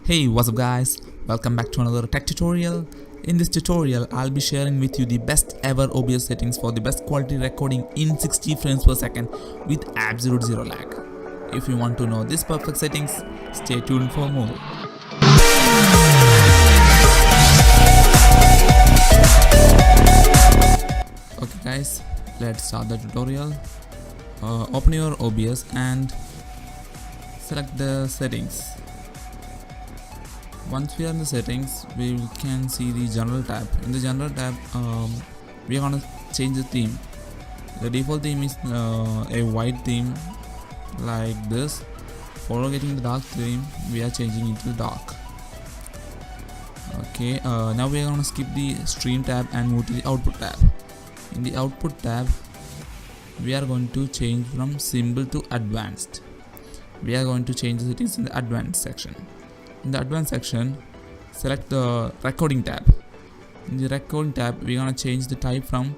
Hey, what's up guys, welcome back to another tech tutorial. In this tutorial I'll be sharing with you the best ever OBS settings for the best quality recording in 60 frames per second with absolute zero lag. If you want to know these perfect settings, stay tuned for more. Okay guys, let's start the tutorial. Open your OBS and select the settings. Once we are in the settings, we can see the general tab. In the general tab, we are gonna change the theme. The default theme is a white theme like this. For getting the dark theme, we are changing it to dark. Okay, now we are gonna skip the stream tab and move to the output tab. In the output tab, we are going to change from simple to advanced. We are going to change the settings in the advanced section. In the advanced section, select the recording tab. In the recording tab, we're gonna change the type from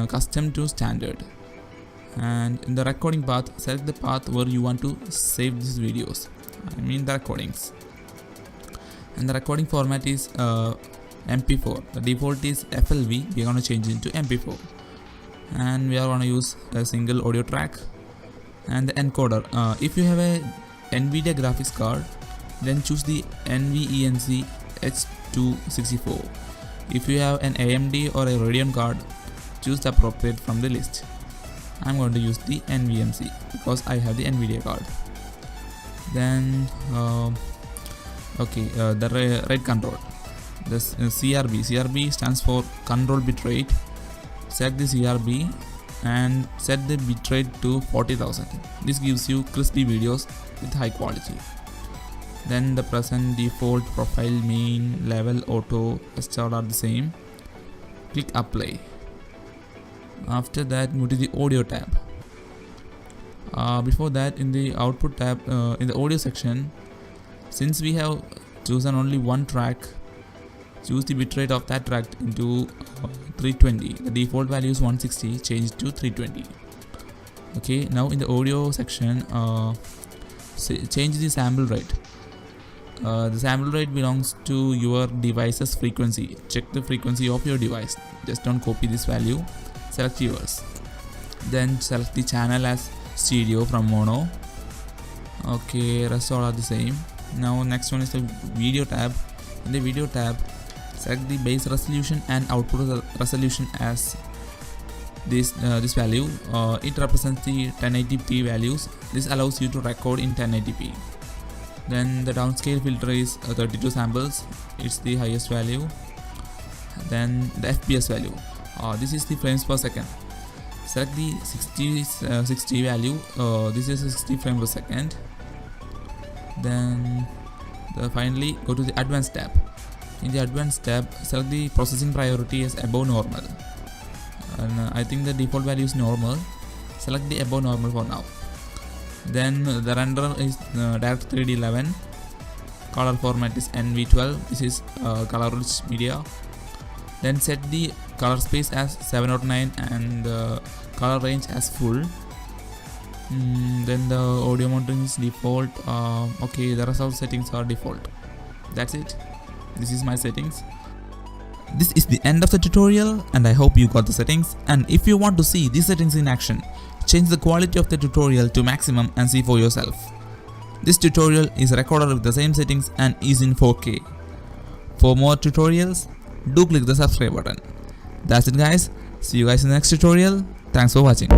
custom to standard. And in the recording path, select the path where you want to save these videos. I mean the recordings. And the recording format is MP4. The default is FLV. We're gonna change it to MP4. And we are gonna use a single audio track. And the encoder. If you have a NVIDIA graphics card, then choose the NVENC H264. If you have an AMD or a Radeon card, choose the appropriate from the list. I'm going to use the NVMe because I have the NVIDIA card. Then the rate control. This CRB stands for control bit rate. Set the CRB and set the bitrate to 40,000. This gives you crispy videos with high quality. Then the present, default, profile, main, level, auto, rest all are the same. Click apply. After that, move to the audio tab. Before that, in the output tab, in the audio section, since we have chosen only one track, choose the bitrate of that track into 320. The default value is 160, change to 320. Okay, now in the audio section, change the sample rate. The sample rate belongs to your device's frequency. Check the frequency of your device. Just don't copy this value. Select yours. Then select the channel as stereo from mono. Okay, rest all are the same. Now next one is the video tab. In the video tab, select the base resolution and output resolution as this value. It represents the 1080p values. This allows you to record in 1080p. Then the downscale filter is 32 samples. It's the highest value. Then the FPS value. This is the frames per second. Select the 60 value. This is 60 frames per second. Then finally go to the advanced tab. In the advanced tab, select the processing priority as above normal. And I think the default value is normal. Select the above normal for now. Then the render is direct 3D 11. Color format is NV12. This is color rich media. Then set the color space as 709 and the color range as full. Then the audio monitoring is default. Okay, the rest of settings are default. That's it. This is my settings. This is the end of the tutorial and I hope you got the settings. And if you want to see these settings in action, change the quality of the tutorial to maximum and see for yourself. This tutorial is recorded with the same settings and is in 4K. For more tutorials, do click the subscribe button. That's it guys. See you guys in the next tutorial. Thanks for watching.